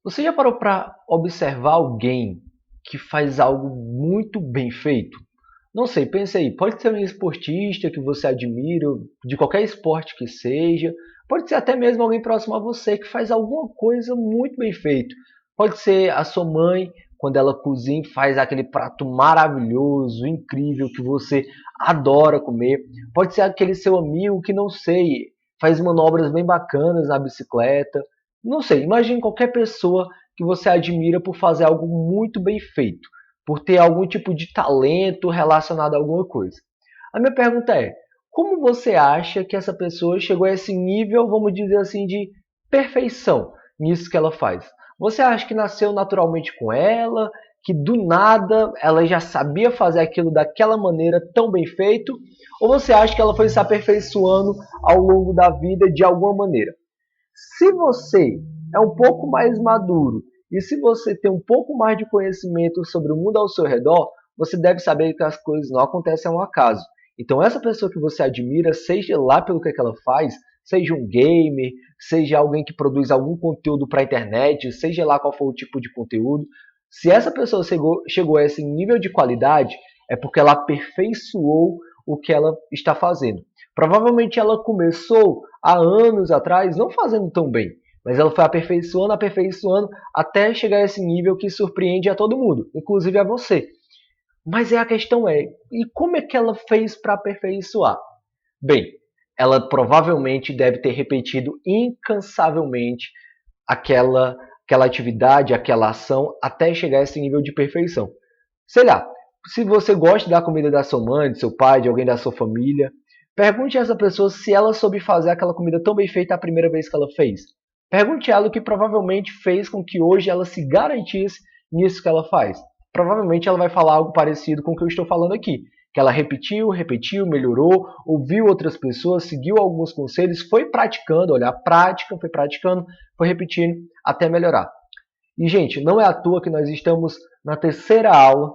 Você já parou para observar alguém que faz algo muito bem feito? Não sei, pense aí, pode ser um esportista que você admira, de qualquer esporte que seja, pode ser até mesmo alguém próximo a você que faz alguma coisa muito bem feito. Pode ser a sua mãe, quando ela cozinha e faz aquele prato maravilhoso, incrível, que você adora comer. Pode ser aquele seu amigo que, não sei, faz manobras bem bacanas na bicicleta. Não sei, imagine qualquer pessoa que você admira por fazer algo muito bem feito, por ter algum tipo de talento relacionado a alguma coisa. A minha pergunta é: como você acha que essa pessoa chegou a esse nível, vamos dizer assim, de perfeição nisso que ela faz? Você acha que nasceu naturalmente com ela, que do nada ela já sabia fazer aquilo daquela maneira tão bem feito? Ou você acha que ela foi se aperfeiçoando ao longo da vida de alguma maneira? Se você é um pouco mais maduro e se você tem um pouco mais de conhecimento sobre o mundo ao seu redor, você deve saber que as coisas não acontecem ao acaso. Então, essa pessoa que você admira, seja lá pelo que ela faz, seja um gamer, seja alguém que produz algum conteúdo para a internet, seja lá qual for o tipo de conteúdo, se essa pessoa chegou a esse nível de qualidade, é porque ela aperfeiçoou o que ela está fazendo. Provavelmente ela começou há anos atrás não fazendo tão bem, mas ela foi aperfeiçoando, aperfeiçoando até chegar a esse nível que surpreende a todo mundo, inclusive a você. Mas a questão é, e como é que ela fez para aperfeiçoar? Bem, ela provavelmente deve ter repetido incansavelmente aquela, aquela atividade, aquela ação, até chegar a esse nível de perfeição. Sei lá, se você gosta da comida da sua mãe, do seu pai, de alguém da sua família, pergunte a essa pessoa se ela soube fazer aquela comida tão bem feita a primeira vez que ela fez. Pergunte a ela o que provavelmente fez com que hoje ela se garantisse nisso que ela faz. Provavelmente ela vai falar algo parecido com o que eu estou falando aqui. Que ela repetiu, repetiu, melhorou, ouviu outras pessoas, seguiu alguns conselhos, foi praticando, olha, a prática, foi praticando, foi repetindo até melhorar. E, gente, não é à toa que nós estamos na terceira aula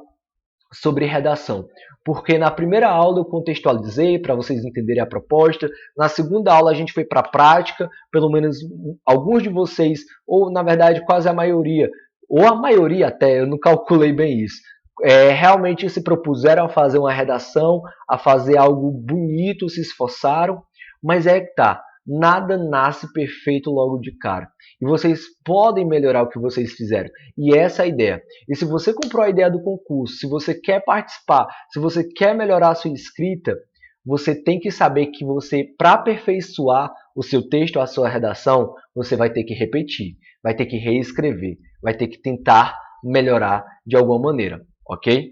sobre redação. Porque na primeira aula eu contextualizei para vocês entenderem a proposta, na segunda aula a gente foi para a prática, pelo menos alguns de vocês, ou na verdade quase a maioria, ou a maioria até, eu não calculei bem isso, realmente se propuseram a fazer uma redação, a fazer algo bonito, se esforçaram, mas é que tá, nada nasce perfeito logo de cara. E vocês podem melhorar o que vocês fizeram. E essa é a ideia. E se você comprou a ideia do concurso, se você quer participar, se você quer melhorar a sua escrita, você tem que saber que você, para aperfeiçoar o seu texto, a sua redação, você vai ter que repetir, vai ter que reescrever, vai ter que tentar melhorar de alguma maneira, ok?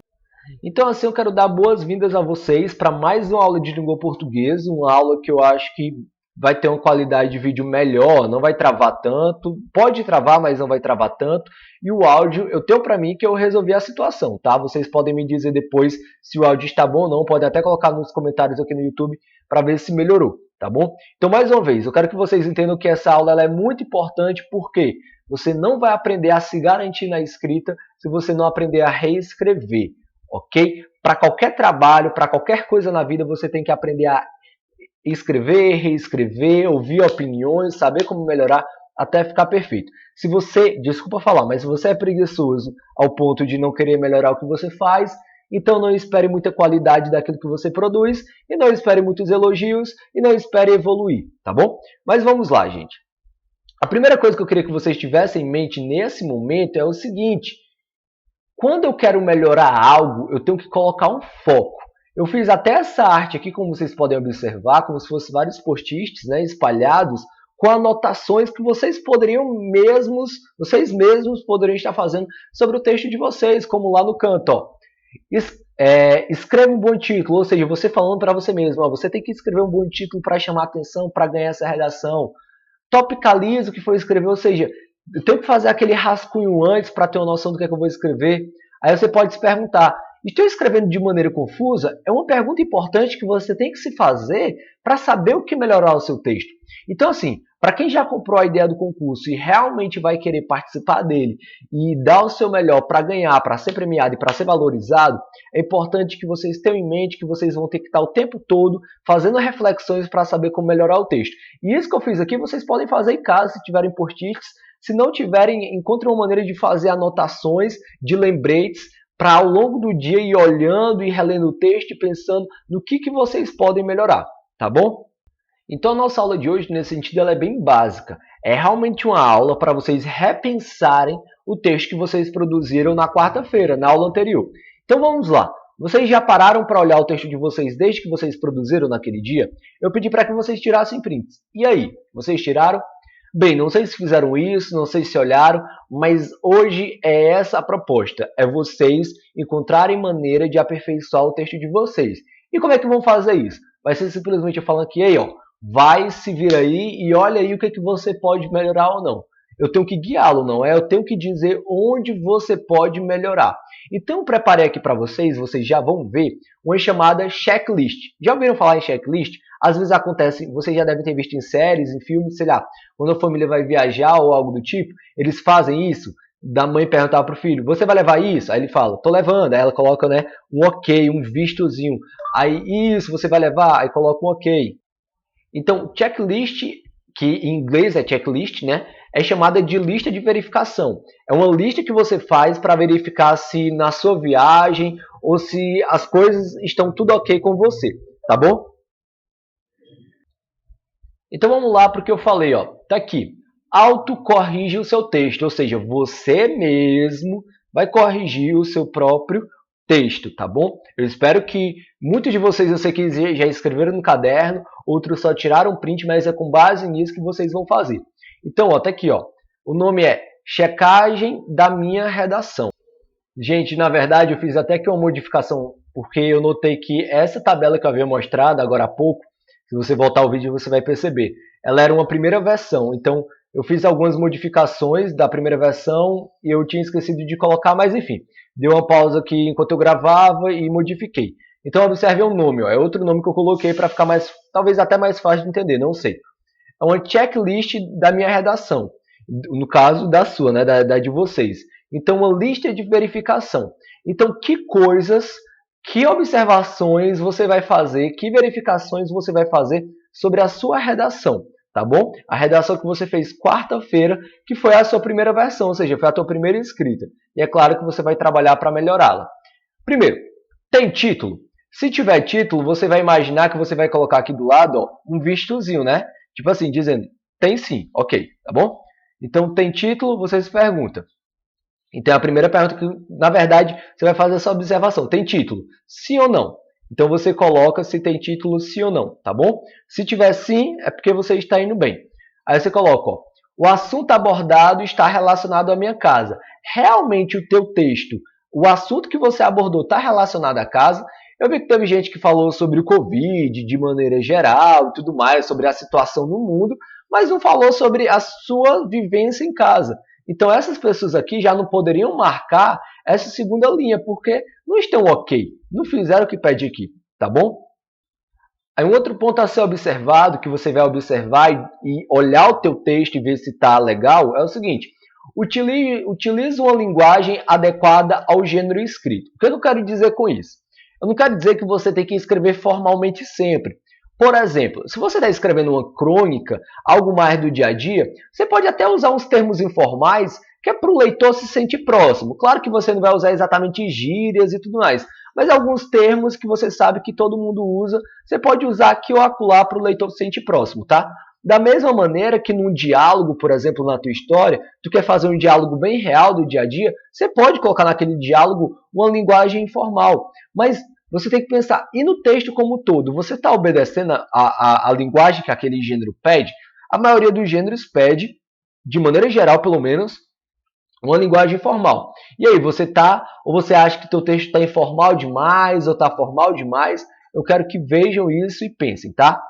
Então, assim, eu quero dar boas-vindas a vocês para mais uma aula de língua portuguesa, uma aula que eu acho que vai ter uma qualidade de vídeo melhor, não vai travar tanto, pode travar, mas não vai travar tanto, e o áudio, eu tenho para mim que eu resolvi a situação, tá? Vocês podem me dizer depois se o áudio está bom ou não, pode até colocar nos comentários aqui no YouTube para ver se melhorou, tá bom? Então, mais uma vez, eu quero que vocês entendam que essa aula ela é muito importante, porque você não vai aprender a se garantir na escrita se você não aprender a reescrever, ok? Para qualquer trabalho, para qualquer coisa na vida, você tem que aprender a escrever, reescrever, ouvir opiniões, saber como melhorar até ficar perfeito. Se você, desculpa falar, mas se você é preguiçoso ao ponto de não querer melhorar o que você faz, então não espere muita qualidade daquilo que você produz, e não espere muitos elogios, e não espere evoluir, tá bom? Mas vamos lá, gente. A primeira coisa que eu queria que vocês tivessem em mente nesse momento é o seguinte: quando eu quero melhorar algo, eu tenho que colocar um foco. Eu fiz até essa arte aqui, como vocês podem observar, como se fossem vários post-its, né, espalhados, com anotações que vocês mesmos poderiam estar fazendo sobre o texto de vocês, como lá no canto, ó. Escreva um bom título, ou seja, você falando para você mesmo, ó, você tem que escrever um bom título para chamar atenção, para ganhar essa redação. Topicalize o que for escrever, ou seja, eu tenho que fazer aquele rascunho antes para ter uma noção do que é que eu vou escrever. Aí você pode se perguntar, estou escrevendo de maneira confusa? É uma pergunta importante que você tem que se fazer para saber o que melhorar o seu texto. Então, assim, para quem já comprou a ideia do concurso e realmente vai querer participar dele e dar o seu melhor para ganhar, para ser premiado e para ser valorizado, é importante que vocês tenham em mente que vocês vão ter que estar o tempo todo fazendo reflexões para saber como melhorar o texto. E isso que eu fiz aqui, vocês podem fazer em casa, se tiverem post-its, Se não tiverem, encontrem uma maneira de fazer anotações, de lembretes, para ao longo do dia ir olhando e relendo o texto e pensando no que vocês podem melhorar, tá bom? Então a nossa aula de hoje, nesse sentido, ela é bem básica. É realmente uma aula para vocês repensarem o texto que vocês produziram na quarta-feira, na aula anterior. Então vamos lá. Vocês já pararam para olhar o texto de vocês desde que vocês produziram naquele dia? Eu pedi para que vocês tirassem prints. E aí, vocês tiraram? Bem, não sei se fizeram isso, não sei se olharam, mas hoje é essa a proposta. É vocês encontrarem maneira de aperfeiçoar o texto de vocês. E como é que vão fazer isso? Vai ser simplesmente falando aqui, aí, ó, vai, se vira aí e olha aí o que você pode melhorar ou não. Eu tenho que guiá-lo, não é? Eu tenho que dizer onde você pode melhorar. Então, eu preparei aqui para vocês já vão ver, uma chamada checklist. Já ouviram falar em checklist? Às vezes acontece, vocês já devem ter visto em séries, em filmes, sei lá, quando a família vai viajar ou algo do tipo, eles fazem isso, da mãe perguntar para o filho, você vai levar isso? Aí ele fala, tô levando. Aí ela coloca, né, um ok, um vistozinho. Aí, isso, você vai levar? Aí coloca um ok. Então, checklist, que em inglês é checklist, né, é chamada de lista de verificação. É uma lista que você faz para verificar se na sua viagem ou se as coisas estão tudo ok com você, tá bom? Então vamos lá para o que eu falei, ó. Tá aqui. Autocorrige o seu texto, ou seja, você mesmo vai corrigir o seu próprio texto, tá bom? Eu espero que muitos de vocês, eu sei que já escreveram no caderno, outros só tiraram print, mas é com base nisso que vocês vão fazer. Então, ó, tá aqui, ó. O nome é Checagem da minha redação. Gente, na verdade, eu fiz até que uma modificação, porque eu notei que essa tabela que eu havia mostrado agora há pouco, se você voltar ao vídeo você vai perceber, ela era uma primeira versão. Então, eu fiz algumas modificações da primeira versão e eu tinha esquecido de colocar, mas enfim, dei uma pausa aqui enquanto eu gravava e modifiquei. Então, observe o nome, ó, é outro nome que eu coloquei para ficar mais, talvez até mais fácil de entender, não sei. É uma checklist da minha redação, no caso da sua, né, da de vocês. Então, uma lista de verificação. Então, que coisas, que observações você vai fazer, que verificações você vai fazer sobre a sua redação, tá bom? A redação que você fez quarta-feira, que foi a sua primeira versão, ou seja, foi a tua primeira escrita. E é claro que você vai trabalhar para melhorá-la. Primeiro, tem título? Se tiver título, você vai imaginar que você vai colocar aqui do lado, ó, um vistozinho, né? Tipo assim, dizendo, tem sim, ok, tá bom? Então, tem título, você se pergunta. Então, a primeira pergunta que, na verdade, você vai fazer essa observação. Tem título? Sim ou não? Então, você coloca se tem título sim ou não, tá bom? Se tiver sim, é porque você está indo bem. Aí você coloca, ó, o assunto abordado está relacionado à minha casa. Realmente o teu texto, o assunto que você abordou está relacionado à casa? Eu vi que teve gente que falou sobre o Covid de maneira geral e tudo mais, sobre a situação no mundo, mas não falou sobre a sua vivência em casa. Então essas pessoas aqui já não poderiam marcar essa segunda linha, porque não estão ok, não fizeram o que pede aqui, tá bom? Aí um outro ponto a ser observado, que você vai observar e olhar o teu texto e ver se está legal, é o seguinte, utilize uma linguagem adequada ao gênero escrito. O que eu quero dizer com isso? Eu não quero dizer que você tem que escrever formalmente sempre. Por exemplo, se você está escrevendo uma crônica, algo mais do dia a dia, você pode até usar uns termos informais que é para o leitor se sentir próximo. Claro que você não vai usar exatamente gírias e tudo mais, mas alguns termos que você sabe que todo mundo usa, você pode usar aqui ou acolá para o leitor se sentir próximo, tá? Da mesma maneira que num diálogo, por exemplo, na tua história, tu quer fazer um diálogo bem real do dia a dia, você pode colocar naquele diálogo uma linguagem informal, mas você tem que pensar, e no texto como um todo, você está obedecendo a linguagem que aquele gênero pede? A maioria dos gêneros pede, de maneira geral pelo menos, uma linguagem formal. E aí, você tá, ou você acha que teu texto está informal demais, ou está formal demais? Eu quero que vejam isso e pensem, tá?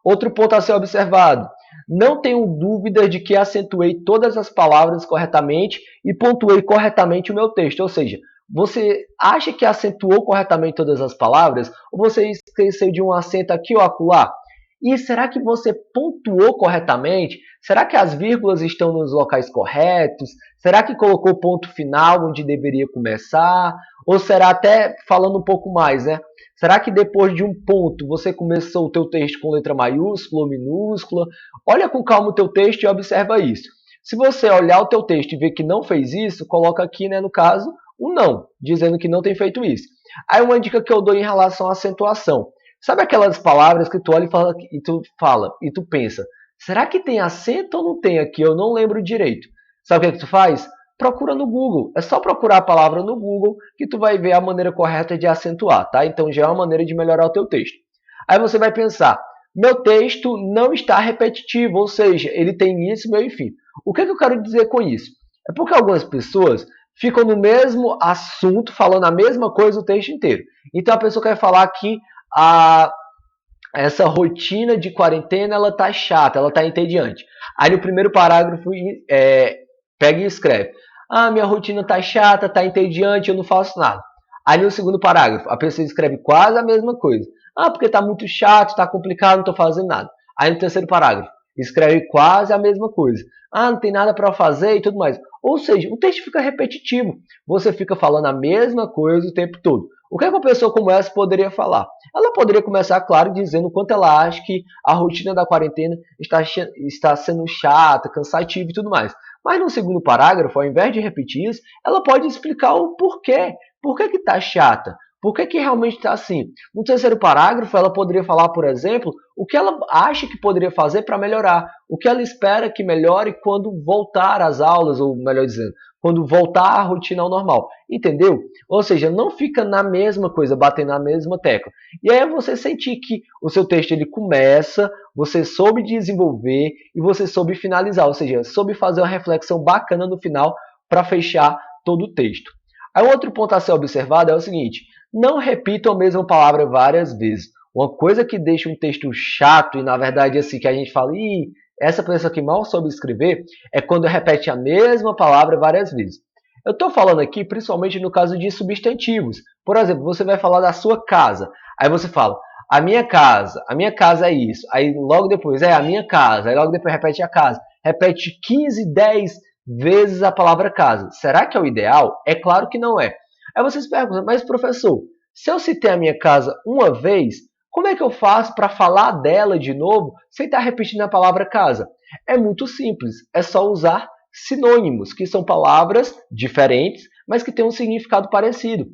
Outro ponto a ser observado. Não tenho dúvida de que acentuei todas as palavras corretamente e pontuei corretamente o meu texto. Ou seja, você acha que acentuou corretamente todas as palavras? Ou você esqueceu de um acento aqui ou acolá? E será que você pontuou corretamente? Será que as vírgulas estão nos locais corretos? Será que colocou o ponto final onde deveria começar? Ou será até falando um pouco mais, né? Será que depois de um ponto você começou o teu texto com letra maiúscula ou minúscula? Olha com calma o teu texto e observa isso. Se você olhar o teu texto e ver que não fez isso, coloca aqui, né, no caso, um não, dizendo que não tem feito isso. Aí uma dica que eu dou em relação à acentuação. Sabe aquelas palavras que tu olha e tu pensa, será que tem acento ou não tem aqui? Eu não lembro direito. Sabe o que é que tu faz? Procura no Google. É só procurar a palavra no Google que tu vai ver a maneira correta de acentuar, tá? Então já é uma maneira de melhorar o teu texto. Aí você vai pensar, meu texto não está repetitivo, ou seja, ele tem início, meio e fim. O que eu quero dizer com isso? É porque algumas pessoas ficam no mesmo assunto, falando a mesma coisa o texto inteiro. Então a pessoa quer falar que essa rotina de quarentena ela tá chata, ela tá entediante. Aí no primeiro parágrafo pega e escreve: ah, minha rotina tá chata, tá entediante, eu não faço nada. Aí no segundo parágrafo a pessoa escreve quase a mesma coisa. Ah, porque tá muito chato, tá complicado, não tô fazendo nada. Aí no terceiro parágrafo escreve quase a mesma coisa. Ah, não tem nada para fazer e tudo mais. Ou seja, o texto fica repetitivo. Você fica falando a mesma coisa o tempo todo. O que uma pessoa como essa poderia falar? Ela poderia começar, claro, dizendo o quanto ela acha que a rotina da quarentena está sendo chata, cansativa e tudo mais. Mas no segundo parágrafo, ao invés de repetir isso, ela pode explicar o porquê. Por que está chata? Por que realmente está assim? No terceiro parágrafo, ela poderia falar, por exemplo, o que ela acha que poderia fazer para melhorar, o que ela espera que melhore quando voltar às aulas, ou melhor dizendo, quando voltar à rotina ao normal. Entendeu? Ou seja, não fica na mesma coisa, batendo na mesma tecla. E aí é você sentir que o seu texto ele começa, você soube desenvolver e você soube finalizar, ou seja, soube fazer uma reflexão bacana no final para fechar todo o texto. Aí outro ponto a ser observado é o seguinte: não repita a mesma palavra várias vezes. Uma coisa que deixa um texto chato e na verdade assim que a gente fala, essa pessoa que mal soube escrever, é quando repete a mesma palavra várias vezes. Eu estou falando aqui principalmente no caso de substantivos. Por exemplo, você vai falar da sua casa. Aí você fala, a minha casa é isso. Aí logo depois, a minha casa. Aí logo depois repete a casa. Repete 15, 10 vezes a palavra casa. Será que é o ideal? É claro que não é. Aí vocês perguntam, mas professor, se eu citei a minha casa uma vez, como é que eu faço para falar dela de novo sem estar repetindo a palavra casa? É muito simples, é só usar sinônimos, que são palavras diferentes, mas que têm um significado parecido.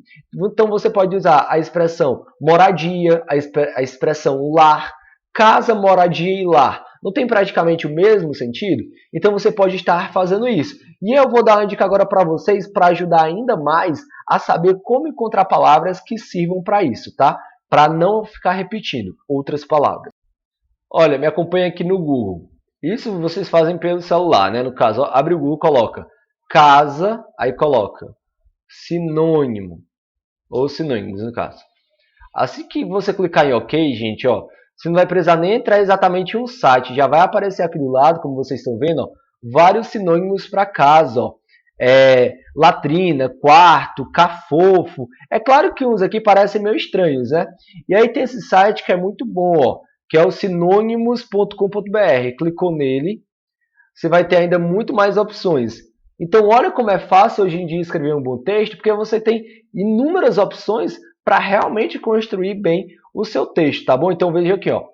Então você pode usar a expressão moradia, a expressão lar, casa, moradia e lar. Não tem praticamente o mesmo sentido? Então você pode estar fazendo isso. E eu vou dar uma dica agora para vocês para ajudar ainda mais a saber como encontrar palavras que sirvam para isso, tá? Para não ficar repetindo outras palavras. Olha, me acompanha aqui no Google. Isso vocês fazem pelo celular, né? No caso, ó, abre o Google, coloca casa, aí coloca sinônimo, ou sinônimos no caso. Assim que você clicar em OK, gente, ó, você não vai precisar nem entrar exatamente em um site, já vai aparecer aqui do lado, como vocês estão vendo, ó, vários sinônimos para casa, ó. Latrina, quarto, cafofo. É claro que uns aqui parecem meio estranhos, né? E aí tem esse site que é muito bom, ó, que é o sinônimos.com.br. Clicou nele, você vai ter ainda muito mais opções. Então, olha como é fácil hoje em dia escrever um bom texto, porque você tem inúmeras opções para realmente construir bem o seu texto, tá bom? Então, veja aqui, ó.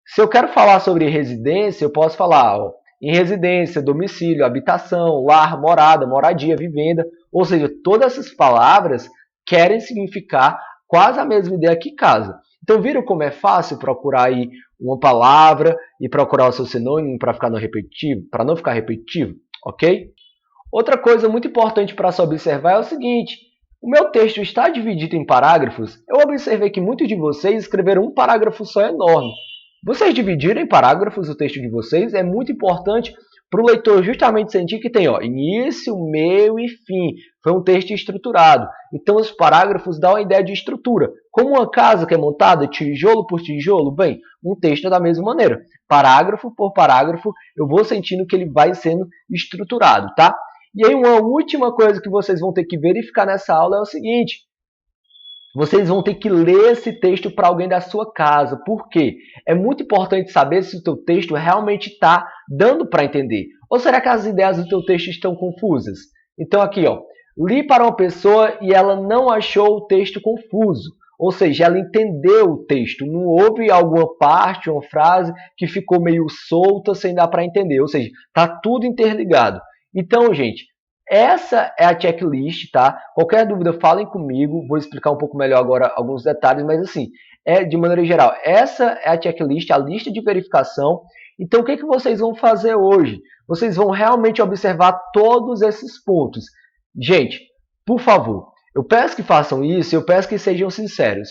Se eu quero falar sobre residência, eu posso falar, ó, em residência, domicílio, habitação, lar, morada, moradia, vivenda. Ou seja, todas essas palavras querem significar quase a mesma ideia que casa. Então, viram como é fácil procurar aí uma palavra e procurar o seu sinônimo para ficar no repetitivo, para não ficar repetitivo, ok? Outra coisa muito importante para se observar é o seguinte: o meu texto está dividido em parágrafos. Eu observei que muitos de vocês escreveram um parágrafo só enorme. Vocês dividirem em parágrafos o texto de vocês é muito importante para o leitor justamente sentir que tem início, meio e fim. Foi um texto estruturado. Então os parágrafos dão uma ideia de estrutura. Como uma casa que é montada tijolo por tijolo, bem, um texto é da mesma maneira. Parágrafo por parágrafo, eu vou sentindo que ele vai sendo estruturado, tá? E aí uma última coisa que vocês vão ter que verificar nessa aula é o seguinte: vocês vão ter que ler esse texto para alguém da sua casa. Por quê? É muito importante saber se o teu texto realmente está dando para entender. Ou será que as ideias do teu texto estão confusas? Então aqui, ó, li para uma pessoa e ela não achou o texto confuso. Ou seja, ela entendeu o texto, não houve alguma parte, uma frase que ficou meio solta sem dar para entender. Ou seja, está tudo interligado. Então, gente, essa é a checklist, tá? Qualquer dúvida, falem comigo. Vou explicar um pouco melhor agora alguns detalhes, mas assim, de maneira geral, essa é a checklist, a lista de verificação. Então, o que vocês vão fazer hoje? Vocês vão realmente observar todos esses pontos. Gente, por favor, eu peço que façam isso, eu peço que sejam sinceros.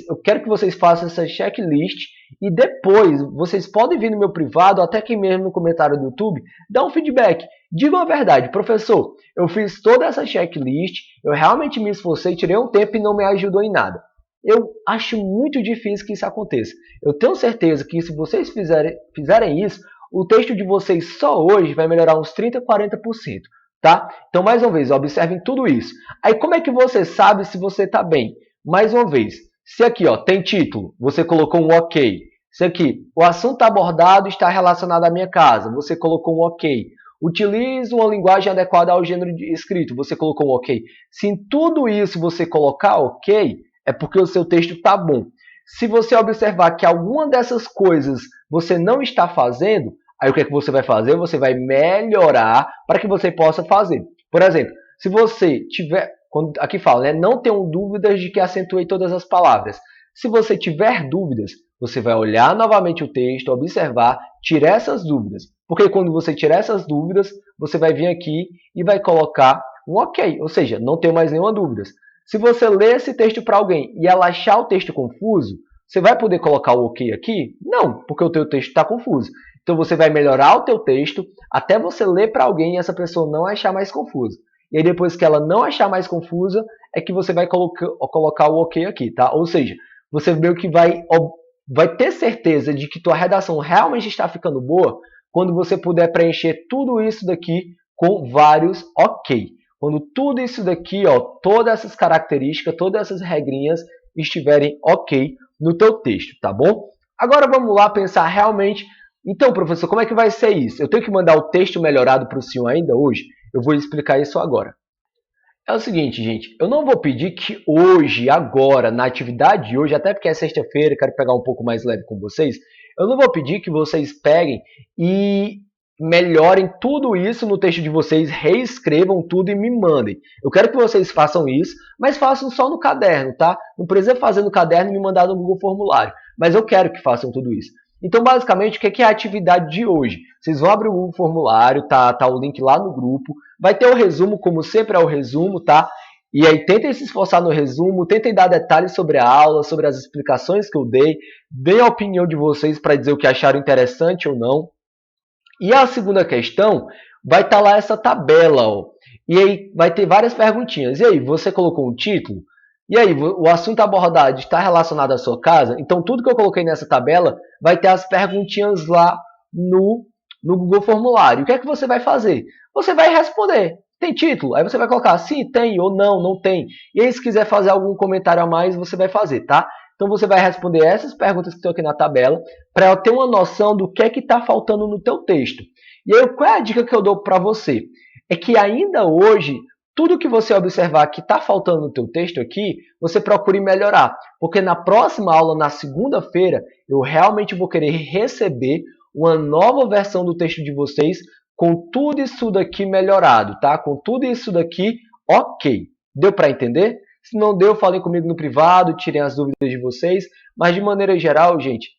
Eu quero que vocês façam essa checklist e depois vocês podem vir no meu privado, até aqui mesmo no comentário do YouTube, dar um feedback. Digam a verdade, professor, eu fiz toda essa checklist, eu realmente me esforcei, tirei um tempo e não me ajudou em nada. Eu acho muito difícil que isso aconteça. Eu tenho certeza que se vocês fizerem isso, o texto de vocês só hoje vai melhorar uns 30%, 40%. Tá? Então, mais uma vez, observem tudo isso. Aí, como é que você sabe se você está bem? Mais uma vez, se aqui tem título, você colocou um ok. Se aqui, o assunto abordado está relacionado à minha casa, você colocou um ok. Utilizo uma linguagem adequada ao gênero escrito, você colocou um ok. Se em tudo isso você colocar ok, é porque o seu texto está bom. Se você observar que alguma dessas coisas você não está fazendo, aí o que é que você vai fazer? Você vai melhorar para que você possa fazer. Por exemplo, se você tiver, aqui fala, né, não tenham dúvidas de que acentuei todas as palavras. Se você tiver dúvidas, você vai olhar novamente o texto, observar, tirar essas dúvidas. Porque quando você tirar essas dúvidas, você vai vir aqui e vai colocar um ok, ou seja, não tenho mais nenhuma dúvida. Se você ler esse texto para alguém e ela achar o texto confuso, você vai poder colocar o ok aqui? Não, porque o teu texto está confuso. Então você vai melhorar o teu texto até você ler para alguém e essa pessoa não achar mais confuso. E aí depois que ela não achar mais confusa, é que você vai colocar o ok aqui, tá? Ou seja, você meio que vai ter certeza de que tua redação realmente está ficando boa quando você puder preencher tudo isso daqui com vários ok. Quando tudo isso daqui, todas essas características, todas essas regrinhas estiverem ok no teu texto, tá bom? Agora vamos lá pensar realmente. Então, professor, como é que vai ser isso? Eu tenho que mandar o texto melhorado para o senhor ainda hoje? Eu vou explicar isso agora. É o seguinte, gente, eu não vou pedir que hoje, agora, na atividade de hoje, até porque é sexta-feira, quero pegar um pouco mais leve com vocês, eu não vou pedir que vocês peguem e melhorem tudo isso no texto de vocês, reescrevam tudo e me mandem. Eu quero que vocês façam isso, mas façam só no caderno, tá? Não precisa fazer no caderno e me mandar no Google Formulário, mas eu quero que façam tudo isso. Então, basicamente, o que é a atividade de hoje? Vocês vão abrir o Google Formulário, tá o link lá no grupo, vai ter o resumo, como sempre é o resumo, tá? E aí tentem se esforçar no resumo, tentem dar detalhes sobre a aula, sobre as explicações que eu dei, deem a opinião de vocês para dizer o que acharam interessante ou não. E a segunda questão, vai estar lá essa tabela, ó. E aí vai ter várias perguntinhas. E aí, você colocou um título? E aí, o assunto abordado está relacionado à sua casa? Então, tudo que eu coloquei nessa tabela vai ter as perguntinhas lá no Google Formulário. O que é que você vai fazer? Você vai responder. Tem título? Aí você vai colocar sim, tem, ou não, não tem. E aí, se quiser fazer algum comentário a mais, você vai fazer, tá? Então, você vai responder essas perguntas que estão aqui na tabela para eu ter uma noção do que é que está faltando no teu texto. E aí, qual é a dica que eu dou para você? É que ainda hoje, tudo que você observar que está faltando no teu texto aqui, você procure melhorar. Porque na próxima aula, na segunda-feira, eu realmente vou querer receber uma nova versão do texto de vocês com tudo isso daqui melhorado, tá? Com tudo isso daqui ok. Deu para entender? Se não deu, falem comigo no privado, tirem as dúvidas de vocês. Mas de maneira geral, gente,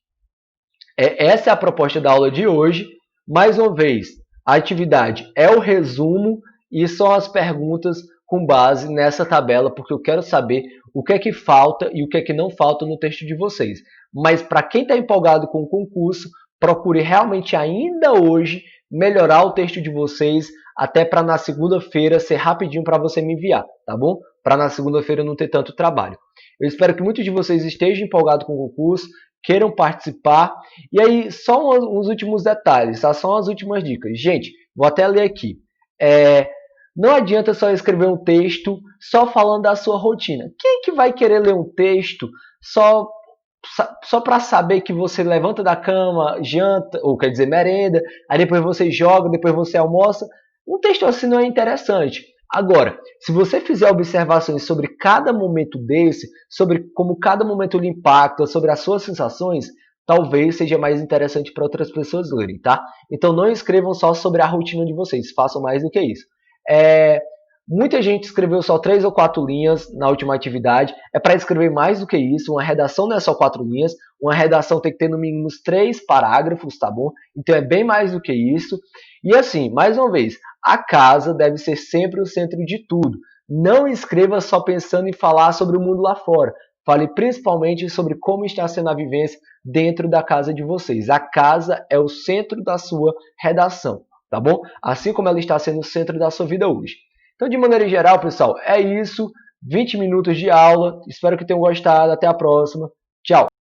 essa é a proposta da aula de hoje. Mais uma vez, a atividade é o resumo e são as perguntas com base nessa tabela, porque eu quero saber o que é que falta e o que é que não falta no texto de vocês. Mas para quem está empolgado com o concurso, procure realmente ainda hoje melhorar o texto de vocês, até para na segunda-feira ser rapidinho para você me enviar, tá bom? Para na segunda-feira não ter tanto trabalho. Eu espero que muitos de vocês estejam empolgados com o concurso, queiram participar. E aí, só uns últimos detalhes, tá? Só umas últimas dicas. Gente, vou até ler aqui. Não adianta só escrever um texto só falando da sua rotina. Quem que vai querer ler um texto só para saber que você levanta da cama, janta, ou quer dizer merenda, aí depois você joga, depois você almoça? Um texto assim não é interessante. Agora, se você fizer observações sobre cada momento desse, sobre como cada momento lhe impacta, sobre as suas sensações, talvez seja mais interessante para outras pessoas lerem, tá? Então não escrevam só sobre a rotina de vocês, façam mais do que isso. É, Muita gente escreveu só 3 ou 4 linhas na última atividade. É para escrever mais do que isso. Uma redação não é só 4 linhas. Uma redação tem que ter no mínimo 3 parágrafos, tá bom? Então é bem mais do que isso. E assim, mais uma vez, a casa deve ser sempre o centro de tudo. Não escreva só pensando em falar sobre o mundo lá fora. Fale principalmente sobre como está sendo a vivência dentro da casa de vocês. A casa é o centro da sua redação, tá bom? Assim como ela está sendo o centro da sua vida hoje. Então, de maneira geral, pessoal, é isso. 20 minutos de aula. Espero que tenham gostado. Até a próxima.